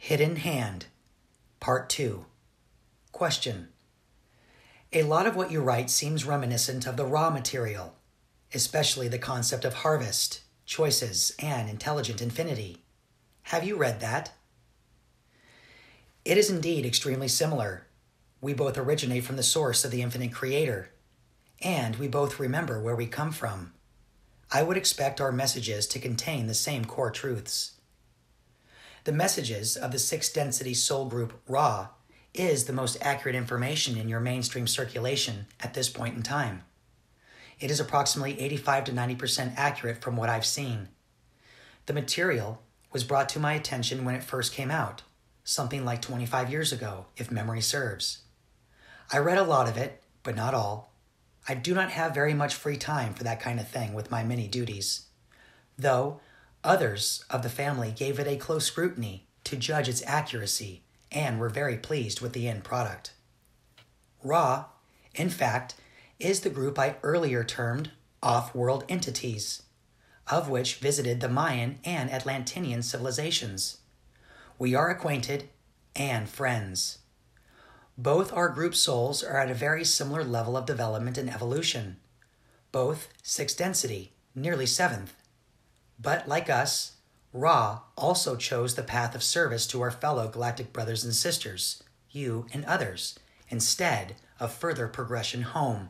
Hidden Hand, Part 2. Question. A lot of what you write seems reminiscent of the raw material, especially the concept of harvest, choices, and intelligent infinity. Have you read that? It is indeed extremely similar. We both originate from the source of the infinite creator, and we both remember where we come from. I would expect our messages to contain the same core truths. The messages of the sixth density soul group Ra is the most accurate information in your mainstream circulation at this point in time. It is approximately 85 to 90% accurate from what I've seen. The material was brought to my attention when it first came out, something like 25 years ago, if memory serves. I read a lot of it, but not all. I do not have very much free time for that kind of thing with my many duties, though others of the family gave it a close scrutiny to judge its accuracy and were very pleased with the end product. Ra, in fact, is the group I earlier termed off-world entities, of which visited the Mayan and Atlantean civilizations. We are acquainted and friends. Both our group souls are at a very similar level of development and evolution, both sixth density, nearly seventh. But like us, Ra also chose the path of service to our fellow galactic brothers and sisters, you and others, instead of further progression home.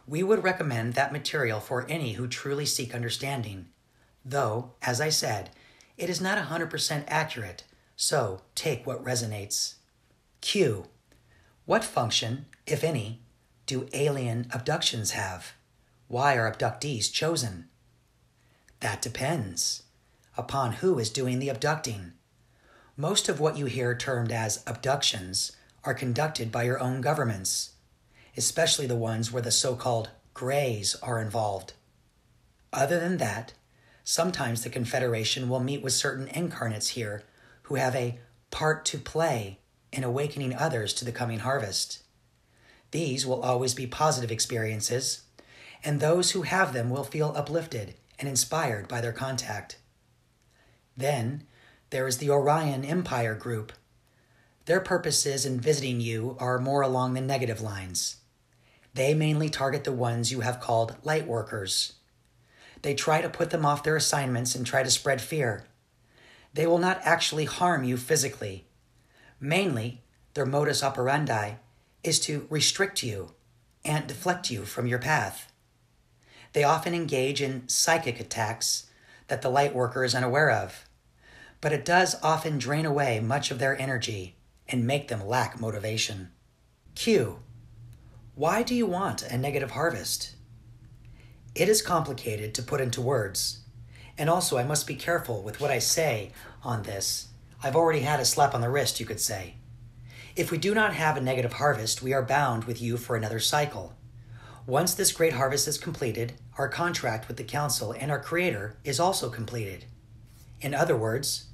We would recommend that material for any who truly seek understanding, though, as I said, it is not 100% accurate, so take what resonates. Q. What function, if any, do alien abductions have? Why are abductees chosen? That depends upon who is doing the abducting. Most of what you hear termed as abductions are conducted by your own governments, especially the ones where the so-called Greys are involved. Other than that, sometimes the Confederation will meet with certain incarnates here who have a part to play in awakening others to the coming harvest. These will always be positive experiences, and those who have them will feel uplifted and inspired by their contact. Then there is the Orion Empire group. Their purposes in visiting you are more along the negative lines. They mainly target the ones you have called light workers. They try to put them off their assignments and try to spread fear. They will not actually harm you physically. Mainly, their modus operandi is to restrict you and deflect you from your path. They often engage in psychic attacks that the light worker is unaware of, but it does often drain away much of their energy and make them lack motivation. Q. Why do you want a negative harvest? It is complicated to put into words, and also I must be careful with what I say on this. I've already had a slap on the wrist, you could say. If we do not have a negative harvest, we are bound with you for another cycle. Once this great harvest is completed, our contract with the Council and our Creator is also completed. In other words,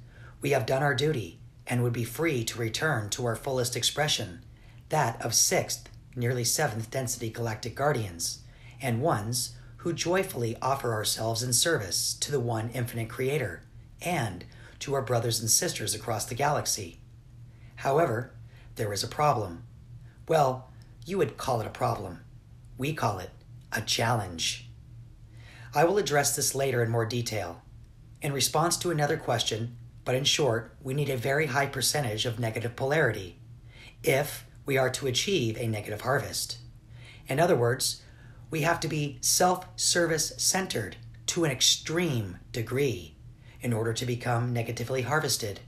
we have done our duty and would be free to return to our fullest expression, that of sixth, nearly seventh density galactic guardians, and ones who joyfully offer ourselves in service to the one infinite Creator and to our brothers and sisters across the galaxy. However, there is a problem. Well, you would call it a problem. We call it a challenge. I will address this later in more detail. In response to another question, but in short, we need a very high percentage of negative polarity if we are to achieve a negative harvest. In other words, we have to be self-service centered to an extreme degree in order to become negatively harvested.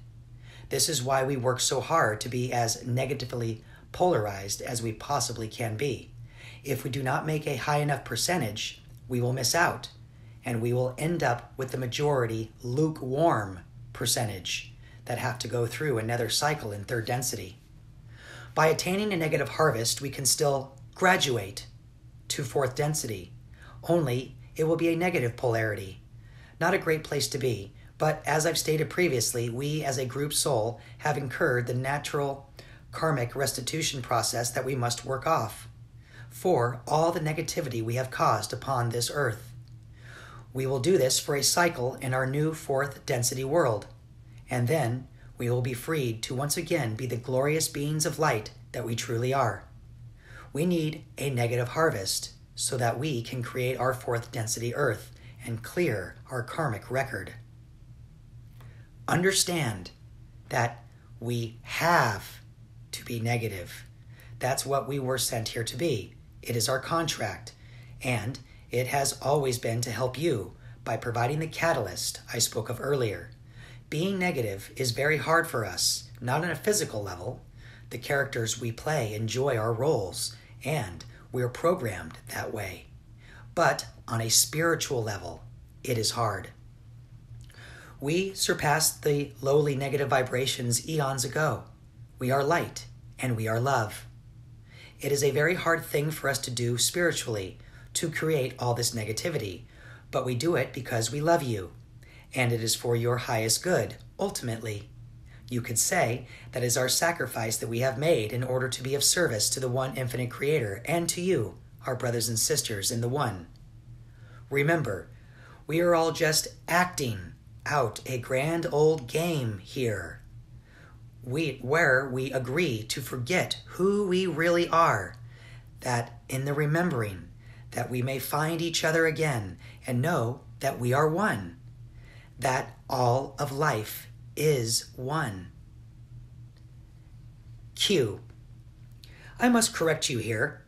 This is why we work so hard to be as negatively polarized as we possibly can be. If we do not make a high enough percentage, we will miss out, and we will end up with the majority lukewarm percentage that have to go through another cycle in third density. By attaining a negative harvest, we can still graduate to fourth density, only it will be a negative polarity. Not a great place to be, but as I've stated previously, we as a group soul have incurred the natural karmic restitution process that we must work off for all the negativity we have caused upon this earth. We will do this for a cycle in our new fourth density world, and then we will be freed to once again be the glorious beings of light that we truly are. We need a negative harvest so that we can create our fourth density Earth and clear our karmic record. Understand that we have to be negative. That's what we were sent here to be. It is our contract, and it has always been to help you by providing the catalyst I spoke of earlier. Being negative is very hard for us, not on a physical level. The characters we play enjoy our roles, and we're programmed that way. But on a spiritual level, it is hard. We surpassed the lowly negative vibrations eons ago. We are light, and we are love. It is a very hard thing for us to do spiritually, to create all this negativity, but we do it because we love you, and it is for your highest good, ultimately. You could say that is our sacrifice that we have made in order to be of service to the one infinite Creator and to you, our brothers and sisters in the One. Remember, we are all just acting out a grand old game here, where we agree to forget who we really are, that in the remembering that we may find each other again and know that we are one, that all of life is one. Q. I must correct you here.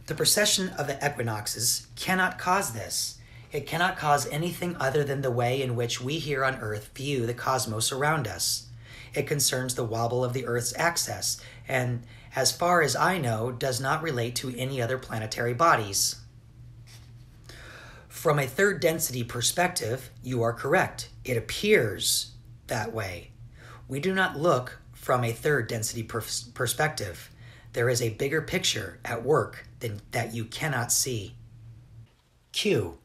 The precession of the equinoxes cannot cause this. It cannot cause anything other than the way in which we here on Earth view the cosmos around us. It concerns the wobble of the Earth's axis, and as far as I know, does not relate to any other planetary bodies. From a third density perspective, you are correct. It appears that way. We do not look from a third density perspective. There is a bigger picture at work that you cannot see. Q.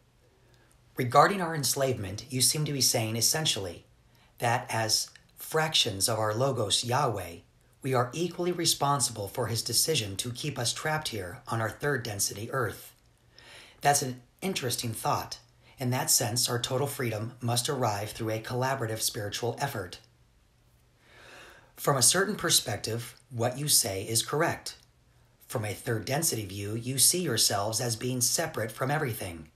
Regarding our enslavement, you seem to be saying essentially that as fractions of our Logos Yahweh, we are equally responsible for his decision to keep us trapped here on our third density Earth. That's an interesting thought. In that sense, our total freedom must arrive through a collaborative spiritual effort. From a certain perspective, what you say is correct. From a third density view, you see yourselves as being separate from everything.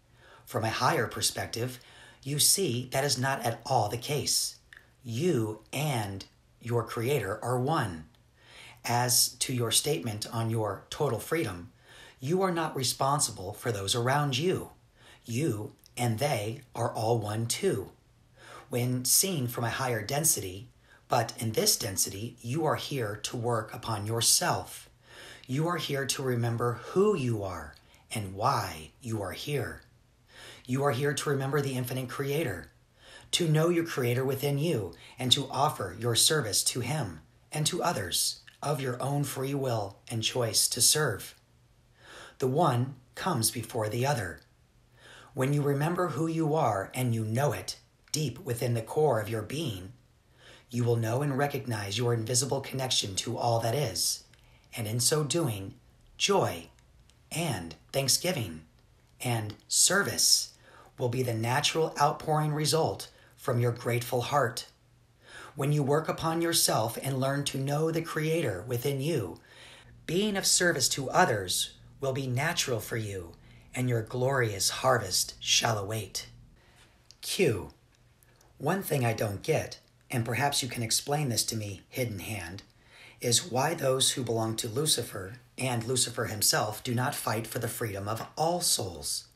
From a higher perspective, you see that is not at all the case. You and your Creator are one. As to your statement on your total freedom, you are not responsible for those around you. You and they are all one too. When seen from a higher density, but in this density, you are here to work upon yourself. You are here to remember who you are and why you are here. You are here to remember the infinite Creator, to know your Creator within you, and to offer your service to him and to others of your own free will and choice to serve. The one comes before the other. When you remember who you are and you know it deep within the core of your being, you will know and recognize your invisible connection to all that is, and in so doing, joy and thanksgiving and service will be the natural outpouring result from your grateful heart. When you work upon yourself and learn to know the Creator within you, being of service to others will be natural for you, and your glorious harvest shall await. Q. One thing I don't get, and perhaps you can explain this to me, Hidden Hand, is why those who belong to Lucifer and Lucifer himself do not fight for the freedom of all souls.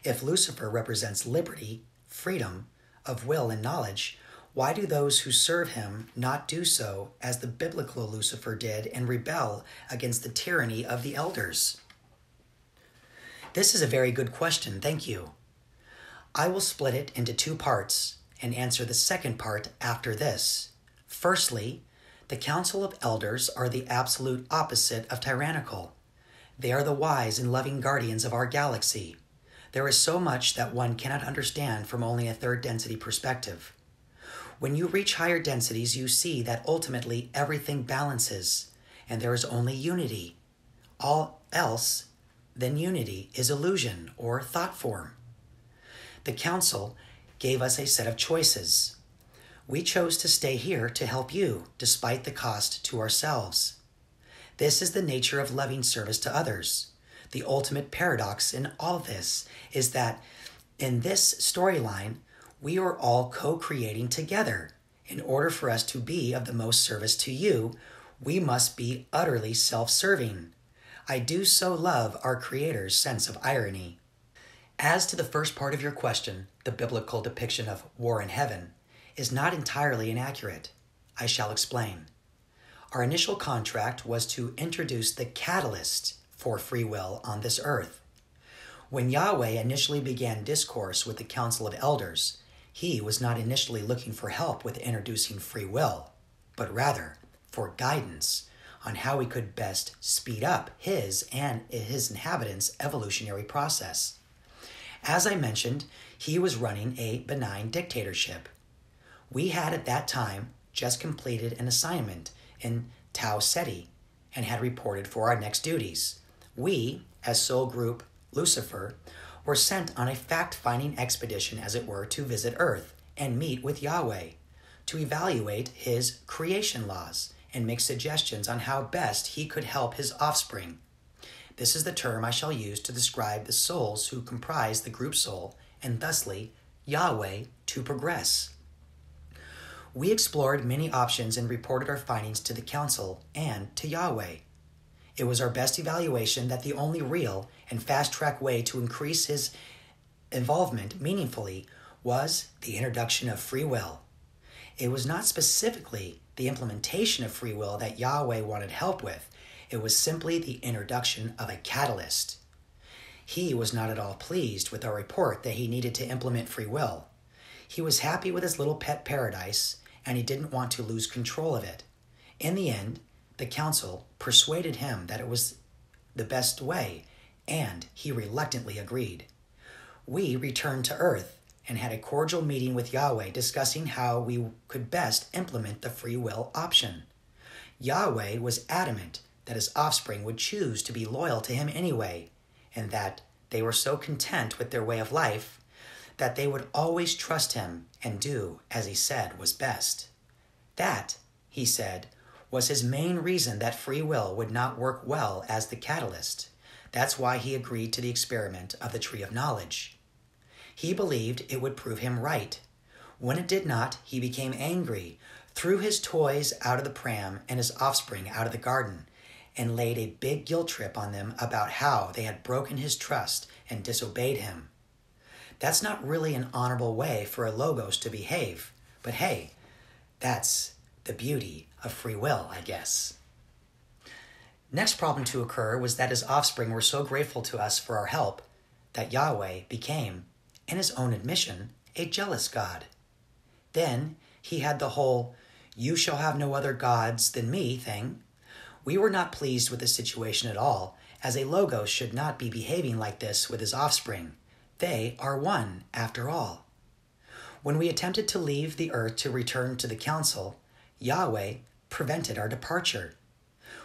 If Lucifer represents liberty, freedom of will and knowledge, why do those who serve him not do so as the biblical Lucifer did and rebel against the tyranny of the elders? This is a very good question, thank you. I will split it into two parts and answer the second part after this. Firstly, the Council of Elders are the absolute opposite of tyrannical. They are the wise and loving guardians of our galaxy. There is so much that one cannot understand from only a third density perspective. When you reach higher densities, you see that ultimately everything balances, and there is only unity. All else than unity is illusion or thought form. The Council gave us a set of choices. We chose to stay here to help you, despite the cost to ourselves. This is the nature of loving service to others. The ultimate paradox in all this is that in this storyline, we are all co-creating together. In order for us to be of the most service to you, we must be utterly self-serving. I do so love our Creator's sense of irony. As to the first part of your question, the biblical depiction of war in heaven is not entirely inaccurate. I shall explain. Our initial contract was to introduce the catalyst for free will on this earth. When Yahweh initially began discourse with the Council of Elders, he was not initially looking for help with introducing free will, but rather for guidance on how we could best speed up his and his inhabitants' evolutionary process. As I mentioned, he was running a benign dictatorship. We had at that time just completed an assignment in Tau Ceti and had reported for our next duties. We, as Soul Group Lucifer, were sent on a fact-finding expedition, as it were, to visit Earth and meet with Yahweh, to evaluate his creation laws and make suggestions on how best he could help his offspring. This is the term I shall use to describe the souls who comprise the group soul, and thusly Yahweh, to progress. We explored many options and reported our findings to the council and to Yahweh. It was our best evaluation that the only real and fast-track way to increase his involvement meaningfully was the introduction of free will. It was not specifically the implementation of free will that Yahweh wanted help with. It was simply the introduction of a catalyst. He was not at all pleased with our report that he needed to implement free will. He was happy with his little pet paradise, and he didn't want to lose control of it. In the end, the council persuaded him that it was the best way, and he reluctantly agreed. We returned to Earth and had a cordial meeting with Yahweh discussing how we could best implement the free will option. Yahweh was adamant that his offspring would choose to be loyal to him anyway, and that they were so content with their way of life that they would always trust him and do as he said was best. That, he said, was his main reason that free will would not work well as the catalyst. That's why he agreed to the experiment of the Tree of Knowledge. He believed it would prove him right. When it did not, he became angry, threw his toys out of the pram and his offspring out of the garden, and laid a big guilt trip on them about how they had broken his trust and disobeyed him. That's not really an honorable way for a Logos to behave, but hey, that's the beauty of free will, I guess. Next problem to occur was that his offspring were so grateful to us for our help that Yahweh became, in his own admission, a jealous God. Then he had the whole, "you shall have no other gods than me" thing. We were not pleased with the situation at all, as a Logos should not be behaving like this with his offspring. They are one, after all. When we attempted to leave the earth to return to the council, Yahweh prevented our departure.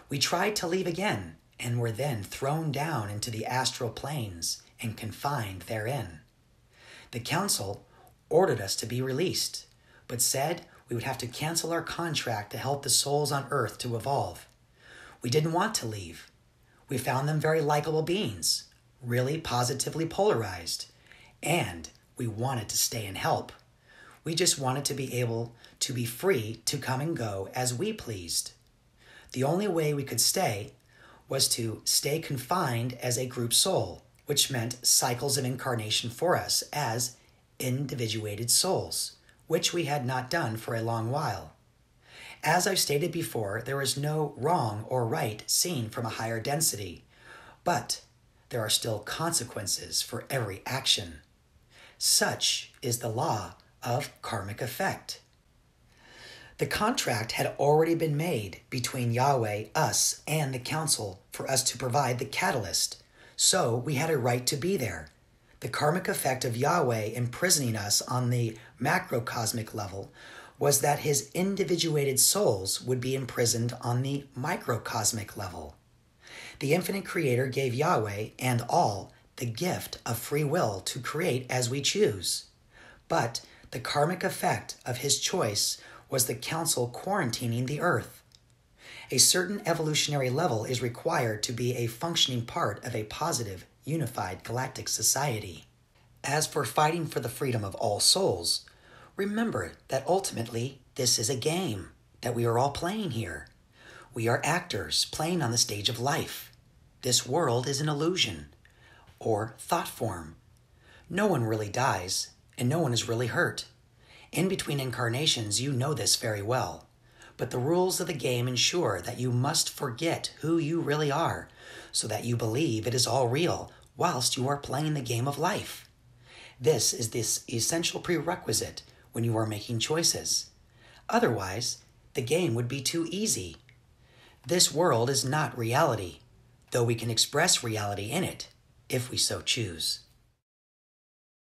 We tried to leave again, and were then thrown down into the astral planes and confined therein. The council ordered us to be released, but said we would have to cancel our contract to help the souls on earth to evolve. We didn't want to leave. We found them very likable beings, really positively polarized, and we wanted to stay and help. We just wanted to be able to be free to come and go as we pleased. The only way we could stay was to stay confined as a group soul, which meant cycles of incarnation for us as individuated souls, which we had not done for a long while. As I've stated before, there is no wrong or right seen from a higher density, but there are still consequences for every action. Such is the law of karmic effect. The contract had already been made between Yahweh, us, and the council for us to provide the catalyst, so we had a right to be there. The karmic effect of Yahweh imprisoning us on the macrocosmic level was that his individuated souls would be imprisoned on the microcosmic level. The infinite creator gave Yahweh and all the gift of free will to create as we choose. But The karmic effect of his choice was the council quarantining the earth. A certain evolutionary level is required to be a functioning part of a positive, unified galactic society. As for fighting for the freedom of all souls, remember that ultimately this is a game that we are all playing here. We are actors playing on the stage of life. This world is an illusion, or thought form. No one really dies, and no one is really hurt. In between incarnations, you know this very well. But the rules of the game ensure that you must forget who you really are, so that you believe it is all real whilst you are playing the game of life. This is this essential prerequisite when you are making choices. Otherwise, the game would be too easy. This world is not reality, though we can express reality in it, if we so choose.